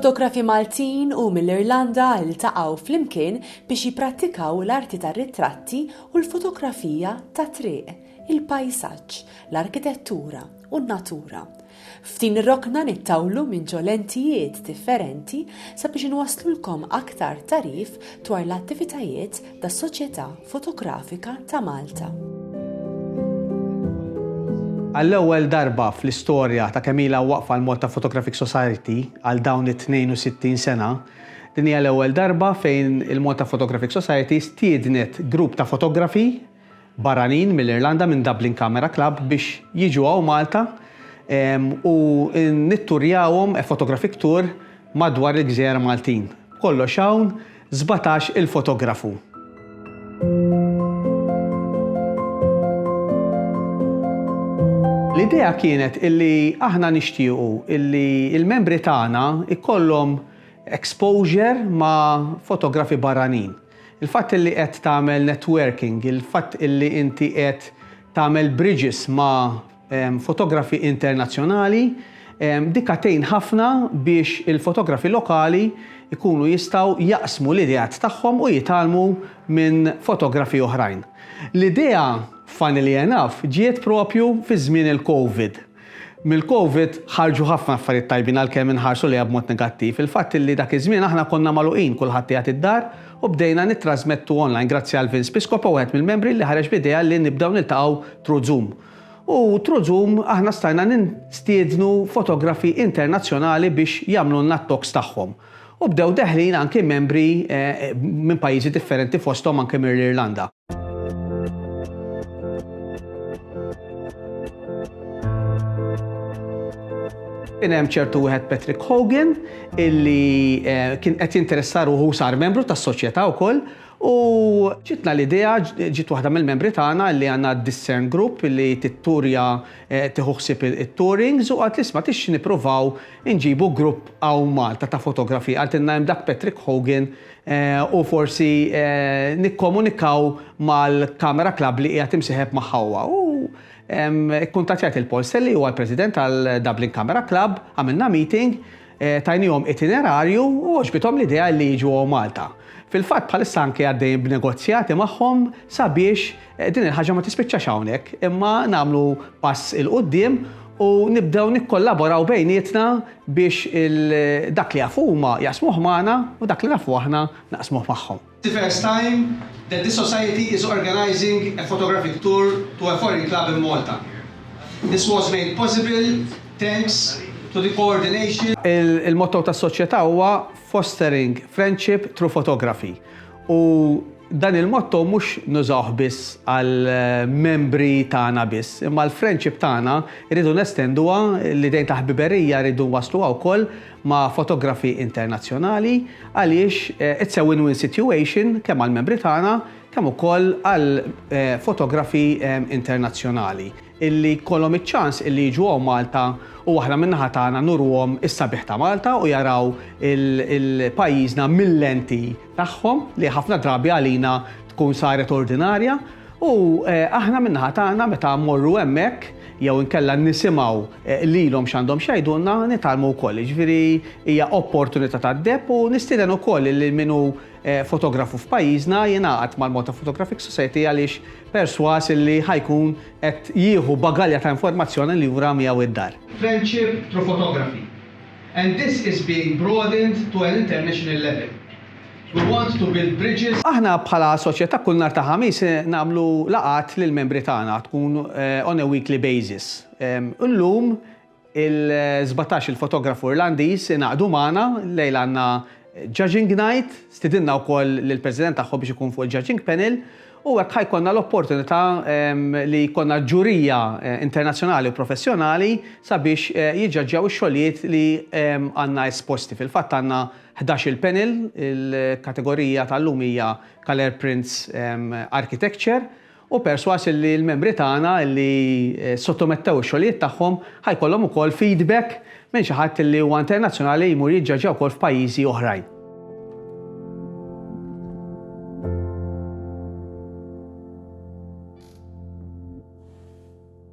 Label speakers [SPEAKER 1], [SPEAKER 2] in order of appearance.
[SPEAKER 1] Fotografi Maltin u mill-Irlanda iltaqgħu flimkien biex jipprattikaw l-arti tar-ritratti u l-fotografija ta' triq, il-pajsaġġ, l-arkitettura u n-natura. F'din ir-rokna nittawlu minn ġolentijiet differenti sabiex inwasslulkom aktar tarif dwar l-attivitajiet tas-Soċjetà Fotografika ta' Malta.
[SPEAKER 2] Għall-ewwel darba fl-istorja ta' kemm ilha waqfa l-Malta Photographic Society għal dawn it-62 sena, din hija l-ewwel darba fejn il-Malta Photographic Society stiednet grupp ta' fotografi barranin mill-Irlanda minn Dublin Camera Club biex jiġu għaw Malta u nitturjawhom photographic tour madwar il-Gżejjer Maltin. Kollox hawn 17 il-fotografu. L-idea kienet illi aħna nixtiequ illi il-membri tagħna ikollhom exposure ma' fotografi barranin. Il-fatt illi qed tagħmel networking, il-fatt illi inti qed tagħmel bridges ma' fotografi internazzjonali, dikatejn ħafna biex il-fotografi lokali ikunu jistgħu jaqsmu l-ideat tagħhom u jitalmu minn fotografi oħrajn. L-idea funnily enough ġiet propju fi żmien il-COVID. Mill-COVID ħarġu ħafna affarijiet tajbin għalkemm inħarsu liha b'mod negattiv. Il-fatt li dak iż-żmien aħna konna magħluqin kulħadd qiegħed id-dar u bdejna nittrażmettu online grazzi għal Vince Piscopo wieħed mill-membri li ħareġ b'idea li nibdew niltaqgħu through Zoom. U through Zoom aħna stajna nistiednu fotografi internazzjonali biex jagħmlu n-talks tagħhom. U bdew deħlin anke membri minn pajjiżi differenti fosthom anke mill-Irlanda. Kien hemm ċertu wieħed Patrick Hogan illi kien qed jinteressar u sar membru tas-soċjetà wkoll u ġitna l-idea ġiet waħda mill-membri tagħna li għandna Discern Group illi titturja tieħu ħsieb it-tourings u qatt isma' tixxi nippruvaw inġibu grupp hawn Malta ta' fotografi. Għaltilna hemm dak Patrick Hogan u forsi nikkomunikaw mal-Camera Club li qiegħed imsieħeb ma' Ħawwa. Kuntattjat il-Paul Selli huwa l-President tal-Dublin Camera Club, għamilna meeting, tajnihom itinerarju u għoġbithom l-idea li jiġu Malta. Fil-fatt bħalissa anke għaddejjin b'negozjati magħhom sabiex din il-ħaġa ma tispiċċax hawnhekk, imma nagħmlu pass il qudiem u nibdew nikkollaboraw bejnietna biex dak li jafu huma jaqsmuh magħna u dak li nafu aħna naqsmuh magħhom.
[SPEAKER 3] The first time that this society is organizing a photographic tour to a foreign club in Malta. This was made possible thanks to the coordination.
[SPEAKER 2] Il-motto tas-soċjetà huwa Fostering Friendship Through Photography. U dan il-motto mhux nużawh biss għal membri tagħna biss, imma l-friendship tagħna rridu nestenduha l-idejn ta' ħbiberija rridu wasluha wkoll ma' fotografi internazzjonali għaliex it's a win-win situation kemm għall membri tagħna kemm ukoll għal fotografi internazzjonali illi kollhom iċ-ċans illi jiġu Malta u aħna min-naħa tagħna nurruhom is-sabiħ ta' Malta u jaraw il-pajjiżna mill-lenti tagħhom li ħafna drabi għalina tkun saret ordinarja u aħna min-naħa tagħna meta mmorru hemmhekk jew inkella nisimgħu lilhom x'għandhom xejdulna nitalmu wkoll. Jiġifieri hija opportunità tad-deb u nistieden ukoll li minnu fotografu f'pajjiżna jingħaqad mal-Malta Photographic Society għaliex perswas li ħajkun qed jieħu bagalja ta' informazzjoni li jura miegħu id-dar.
[SPEAKER 3] Friendship through photography. And this is being broadened to an international level. We want to build bridges.
[SPEAKER 2] Aħna bħala soċjetà kull nhar ta' ħamis nagħmlu laqat lill membri tagħna tkun on a weekly basis. Illum il-17 il-fotografu Irlandiż ingħaqdu magħna lejl għandna Judging Night, stidinna wkoll lill-President tagħhom biex ikun fuq il-Judging Panel u hekk ħajkonna l-opportunità li jkollna ġurija internazzjonali u professjonali sabiex jiġġaġġjaw ix-xogħlijiet li għandna esposti. Fil-fatt għandna 11 il-panel, il-kategorija tal-lum hija Color Prints Architecture u perswas li l-membri tagħna li sottomettew ix-xogħlijiet tagħhom ħajkollhom ukoll feedback minn xi ħadd li huwa internazzjonali jmur jiġġaġġjaw ukoll f'pajjiżi oħrajn.